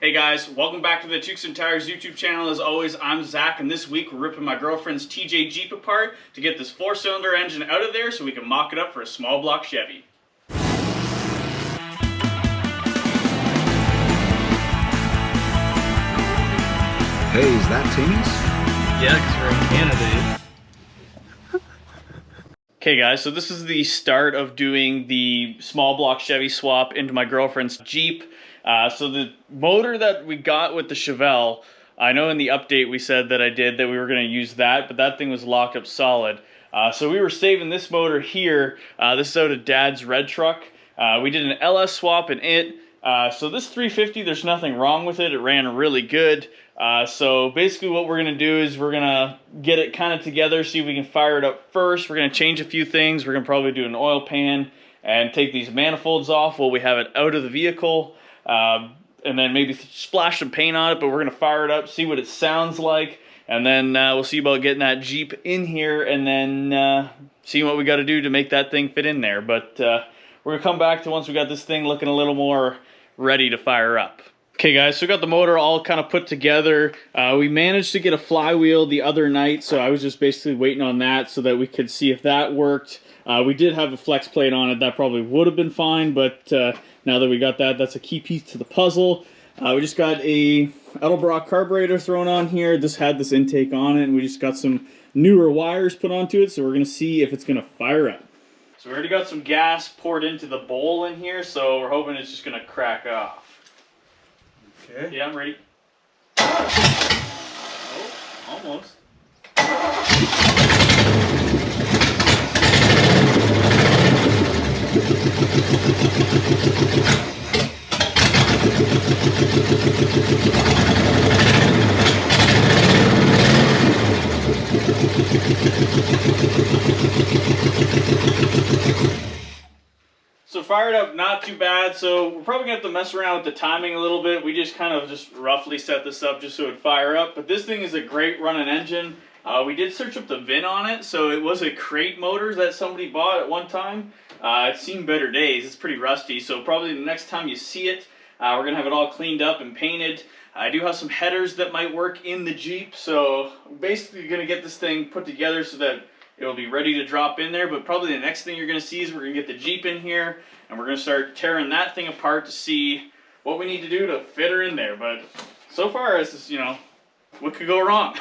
Hey guys, welcome back to the Tukes and Tires YouTube channel. As always, I'm Zach, and this week we're ripping my girlfriend's TJ Jeep apart to get this 4-cylinder engine out of there so we can mock it up for a small block Chevy. Hey, is that Timmy's? Yeah, because we're in Canada. Okay guys, so this is the start of doing the small block Chevy swap into my girlfriend's Jeep. So the motor that we got with the Chevelle, I know in the update we said that we were going to use that, but that thing was locked up solid. So we were saving this motor here. This is out of Dad's red truck. We did an LS swap in it. So this 350, there's nothing wrong with it. It ran really good. So basically what we're going to do is we're going to get it kind of together, see if we can fire it up first. We're going to change a few things. We're going to probably do an oil pan and take these manifolds off while we have it out of the vehicle. And then maybe splash some paint on it, but we're going to fire it up, see what it sounds like, and then we'll see about getting that Jeep in here and then see what we got to do to make that thing fit in there. But we're going to come back to once we got this thing looking a little more ready to fire up. Okay guys, so we got the motor all kind of put together. We managed to get a flywheel the other night, so I was just basically waiting on that so that we could see if that worked. We did have a flex plate on it. That probably would have been fine, but now that we got that, that's a key piece to the puzzle. We just got a Edelbrock carburetor thrown on here. This had this intake on it, and we just got some newer wires put onto it, so we're going to see if it's going to fire up. So we already got some gas poured into the bowl in here, so we're hoping it's just going to crack off. Okay. Yeah, I'm ready. Oh, almost. So fired up, not too bad. So we're probably gonna have to mess around with the timing a little bit. We just kind of just roughly set this up just so it'd fire up. But this thing is a great running engine. We did search up the VIN on it, so it was a crate motor that somebody bought at one time. It's seen better days. It's pretty rusty, so probably the next time you see it, we're gonna have it all cleaned up and painted. I do have some headers that might work in the Jeep, so basically gonna get this thing put together so that it'll be ready to drop in there. But probably the next thing you're going to see is we're going to get the Jeep in here and we're going to start tearing that thing apart to see what we need to do to fit her in there. But so far, it's just, you know, what could go wrong?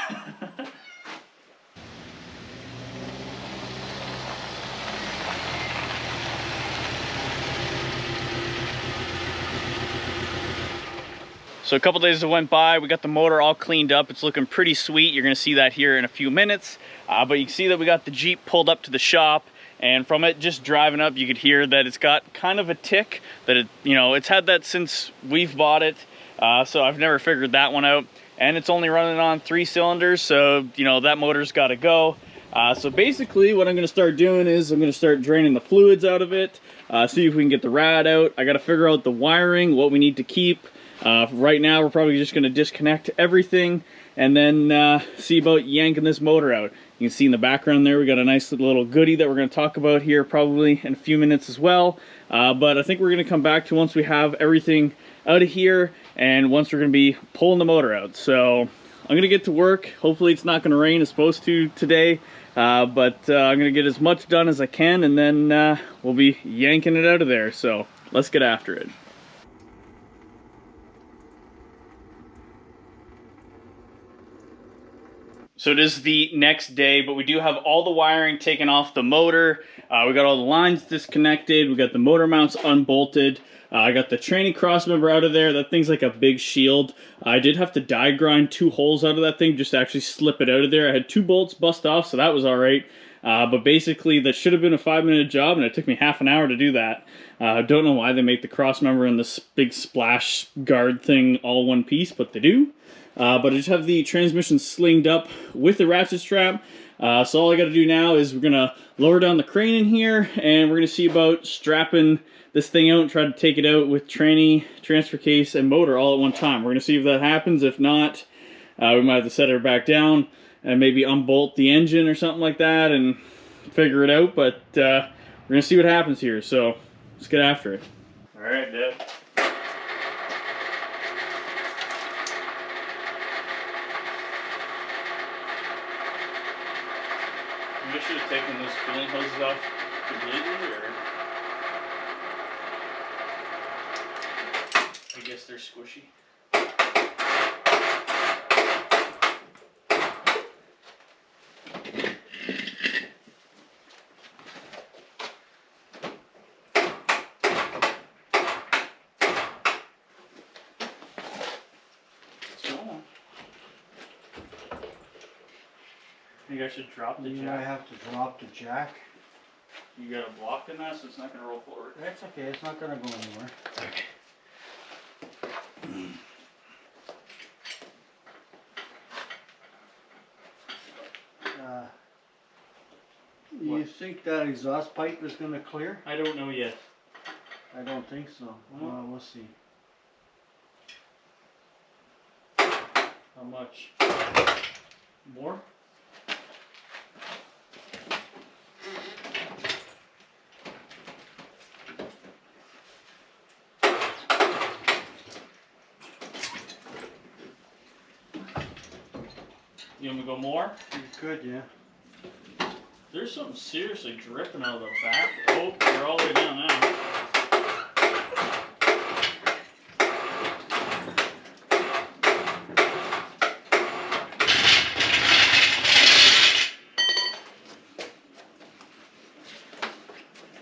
So a couple days went by, we got the motor all cleaned up. It's looking pretty sweet. You're gonna see that here in a few minutes. But you can see that we got the Jeep pulled up to the shop, and from it just driving up, you could hear that it's got kind of a tick, that it, you know, it's had that since we've bought it. So I've never figured that one out. And it's only running on 3 cylinders, so, you know, that motor's gotta go. So basically what I'm gonna start doing is I'm gonna start draining the fluids out of it, see if we can get the rad out. I gotta figure out the wiring, what we need to keep. Right now we're probably just going to disconnect everything and then see about yanking this motor out. You can see in the background there we got a nice little goodie that we're going to talk about here probably in a few minutes as well. But I think we're going to come back to once we have everything out of here and once we're going to be pulling the motor out. So I'm going to get to work. Hopefully it's not going to rain. It's supposed to today. But I'm going to get as much done as I can and then we'll be yanking it out of there. So let's get after it. So it is the next day, but we do have all the wiring taken off the motor. We got all the lines disconnected. We got the motor mounts unbolted. I got the training cross member out of there. That thing's like a big shield. I did have to die grind 2 holes out of that thing just to actually slip it out of there. I had 2 bolts bust off, so that was all right. But basically, that should have been a 5-minute job, and it took me half an hour to do that. I don't know why they make the cross member and this big splash guard thing all one piece, but they do. But I just have the transmission slinged up with the ratchet strap. So all I got to do now is we're going to lower down the crane in here, and we're going to see about strapping this thing out and try to take it out with tranny, transfer case, and motor all at one time. We're going to see if that happens. If not, we might have to set her back down and maybe unbolt the engine or something like that and figure it out. But we're going to see what happens here. So let's get after it. All right, Dad. should have taken those coolant hoses off completely, or I guess they're squishy. I think I should drop the jack. I have to drop the jack. You got a block in that, so it's not going to roll forward. That's okay, it's not going to go anywhere. Okay. You think that exhaust pipe is going to clear? I don't know yet. I don't think so. No. We'll see. How much? More? You want me to go more? You could, yeah. There's something seriously dripping out of the back. Oh, we're all the way down now.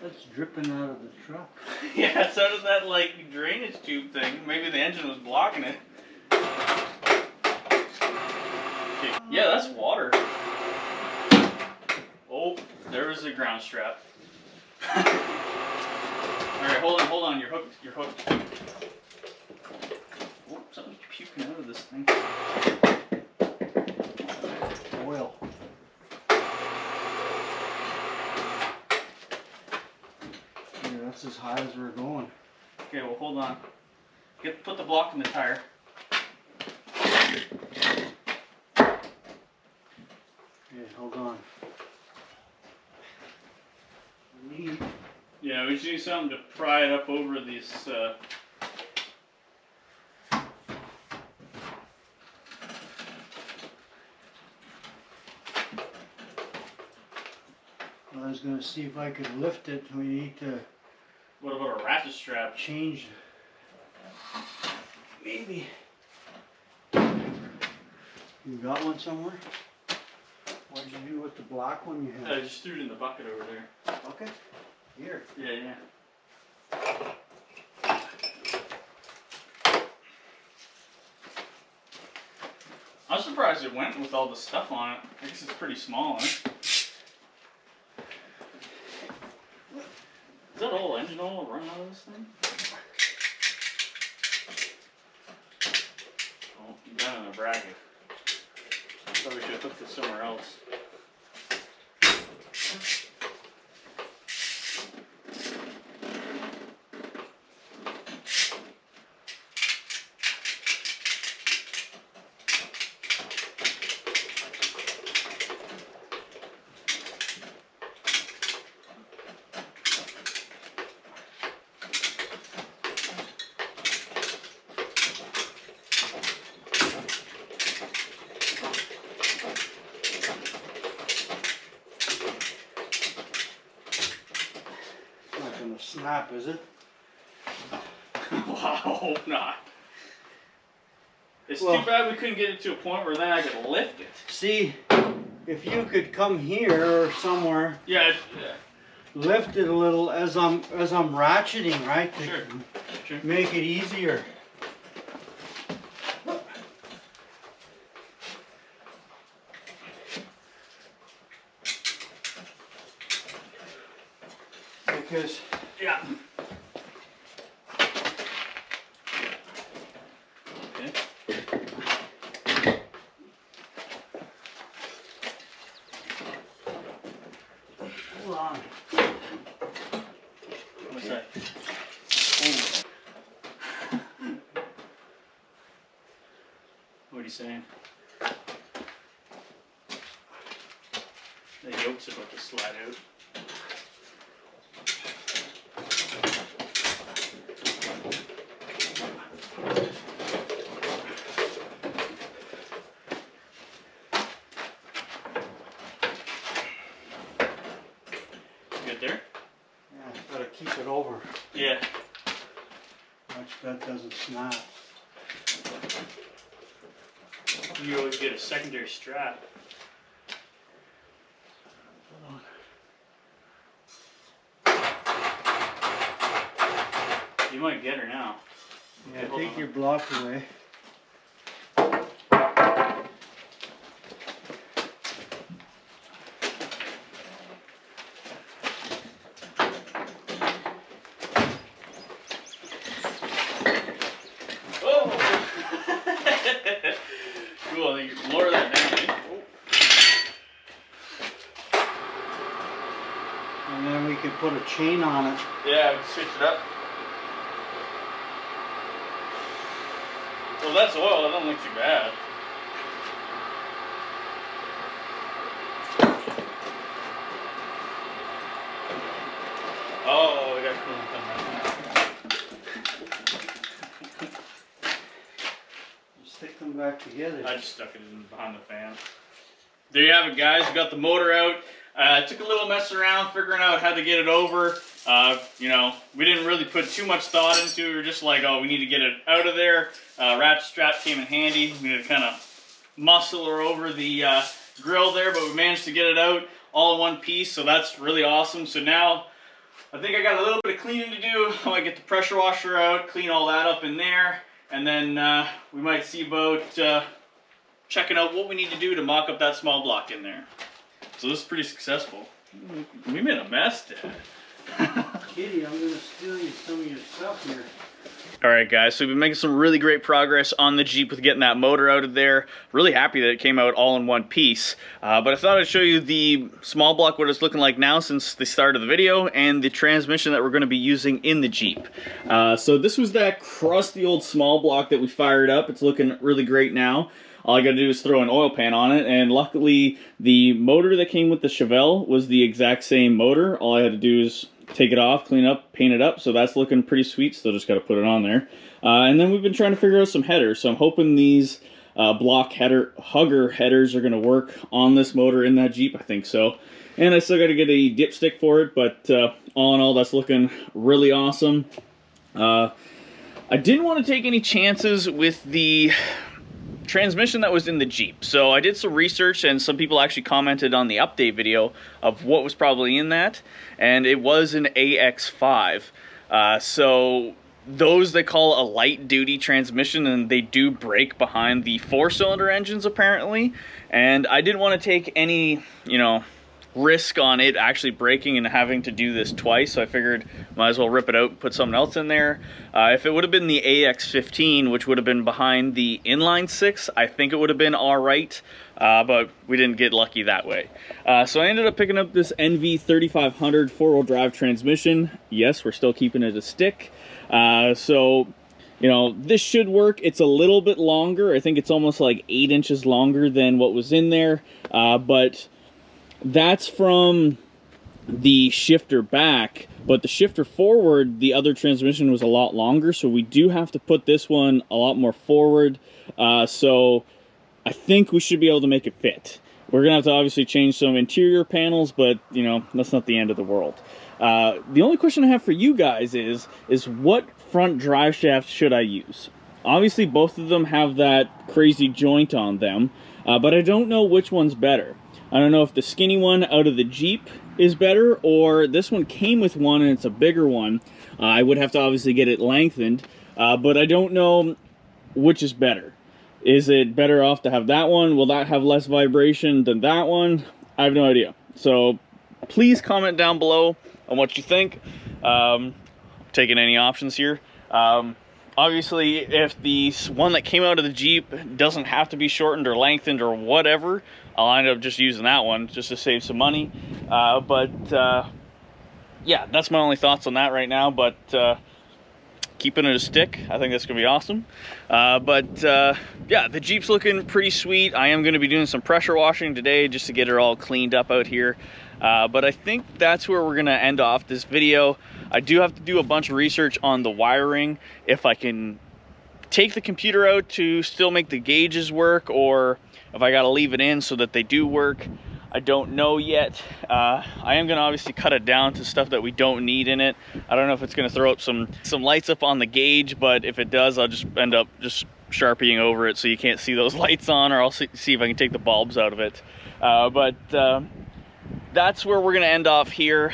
That's dripping out of the truck. Yeah, so does that like drainage tube thing. Maybe the engine was blocking it. Okay. Yeah, that's water. Oh, there was a ground strap. Alright, hold on, you're hooked. Oh, something's puking out of this thing. Oil. Yeah, that's as high as we're going. Okay, well hold on. Put the block in the tire. Okay, hold on. Yeah, we just need something to pry it up over these. I was going to see if I could lift it. We need to What about a ratchet strap? change. Maybe. You got one somewhere? What'd you do with the black one you I had? just threw it in the bucket over there. Okay. Here. Yeah. I'm surprised it went with all the stuff on it. I guess it's pretty small, huh? Is that all engine oil running out of this thing? Oh, you got it in a bracket. I probably should have hooked it somewhere else. Not going to snap, is it? Wow, I hope not. It's Well, too bad we couldn't get it to a point where then I could lift it. See, if you could come here or somewhere, Yeah, lift it a little as I'm ratcheting, right? To Sure. make it easier. Because yeah. Okay. hold on. What's that? What are you saying? The yoke's about to slide out. Yeah. Watch that doesn't snap. You always get a secondary strap. Hold on. You might get her now. Yeah, Okay, hold take on. your block away. Oh! Cool, you can lower that down. And then we can put a chain on it. Yeah, we can switch it up. Well, that's oil. That don't look too bad. Oh, we got coolant coming right Stick them back together. now. I just stuck it in behind the fan. There you have it, guys. We got the motor out. Took a little mess around figuring out how to get it over. You know, we didn't really put too much thought into it. We were just like, oh, we need to get it out of there. Ratchet strap came in handy. We had to kind of muscle her over the grill there, but we managed to get it out all in one piece, so that's really awesome. So now, I think I got a little bit of cleaning to do. I might get the pressure washer out, clean all that up in there, and then we might see about checking out what we need to do to mock up that small block in there. So this is pretty successful. We made a mess, Dad. Kitty, I'm gonna steal you some of your stuff here. Alright guys, so we've been making some really great progress on the Jeep with getting that motor out of there. Really happy that it came out all in one piece. But I thought I'd show you the small block, what it's looking like now since the start of the video, and the transmission that we're going to be using in the Jeep. So this was that crusty old small block that we fired up. It's looking really great now. All I gotta do is throw an oil pan on it, and luckily the motor that came with the Chevelle was the exact same motor. All I had to do is take it off, clean it up, paint it up, so that's looking pretty sweet. Still just gotta put it on there. And then we've been trying to figure out some headers, so I'm hoping these block hugger headers are gonna work on this motor in that Jeep. I think so. And I still gotta get a dipstick for it, but all in all, that's looking really awesome. I didn't want to take any chances with the transmission that was in the Jeep. So I did some research, and some people actually commented on the update video of what was probably in that, and it was an AX5. So those they call a light duty transmission, and they do brake behind the 4-cylinder engines apparently, and I didn't want to take any, you know, risk on it actually breaking and having to do this twice, so I figured might as well rip it out and put something else in there. If it would have been the AX15, which would have been behind the inline 6, I think it would have been alright, but we didn't get lucky that way. So I ended up picking up this NV3500 4-wheel drive transmission. Yes, we're still keeping it a stick. So, you know, this should work. It's a little bit longer. I think it's almost like 8 inches longer than what was in there, but that's from the shifter back, but the shifter forward, the other transmission was a lot longer, so we do have to put this one a lot more forward. So I think we should be able to make it fit. We're gonna have to obviously change some interior panels, but you know, that's not the end of the world. The only question I have for you guys is what front drive shaft should I use? Obviously both of them have that crazy joint on them, but I don't know which one's better. I don't know if the skinny one out of the Jeep is better, or this one came with one and it's a bigger one. I would have to obviously get it lengthened, but I don't know which is better. Is it better off to have that one? Will that have less vibration than that one? I have no idea. So please comment down below on what you think. Taking any options here. Obviously, if the one that came out of the Jeep doesn't have to be shortened or lengthened or whatever, I'll end up just using that one just to save some money. Yeah, that's my only thoughts on that right now. But keeping it a stick, I think that's going to be awesome. Yeah, the Jeep's looking pretty sweet. I am going to be doing some pressure washing today just to get her all cleaned up out here. But I think that's where we're going to end off this video. I do have to do a bunch of research on the wiring, if I can take the computer out to still make the gauges work, or if I got to leave it in so that they do work. I don't know yet. I am gonna obviously cut it down to stuff that we don't need in it. I don't know if it's gonna throw up some lights up on the gauge, but if it does, I'll just end up just Sharpieing over it so you can't see those lights on, or I'll see if I can take the bulbs out of it. That's where we're gonna end off here.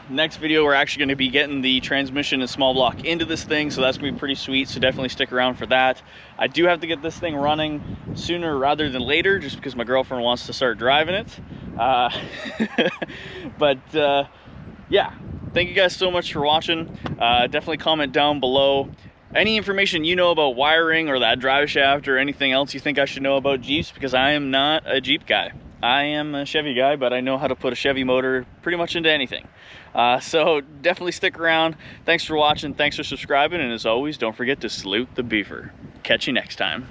Next video, we're actually gonna be getting the transmission and small block into this thing, so that's gonna be pretty sweet, so definitely stick around for that. I do have to get this thing running sooner rather than later, just because my girlfriend wants to start driving it. Yeah, thank you guys so much for watching. Definitely comment down below any information you know about wiring or that drive shaft or anything else you think I should know about Jeeps, because I am not a Jeep guy. I am a Chevy guy, but I know how to put a Chevy motor pretty much into anything. So definitely stick around. Thanks for watching, thanks for subscribing, and as always, don't forget to salute the beaver. Catch you next time.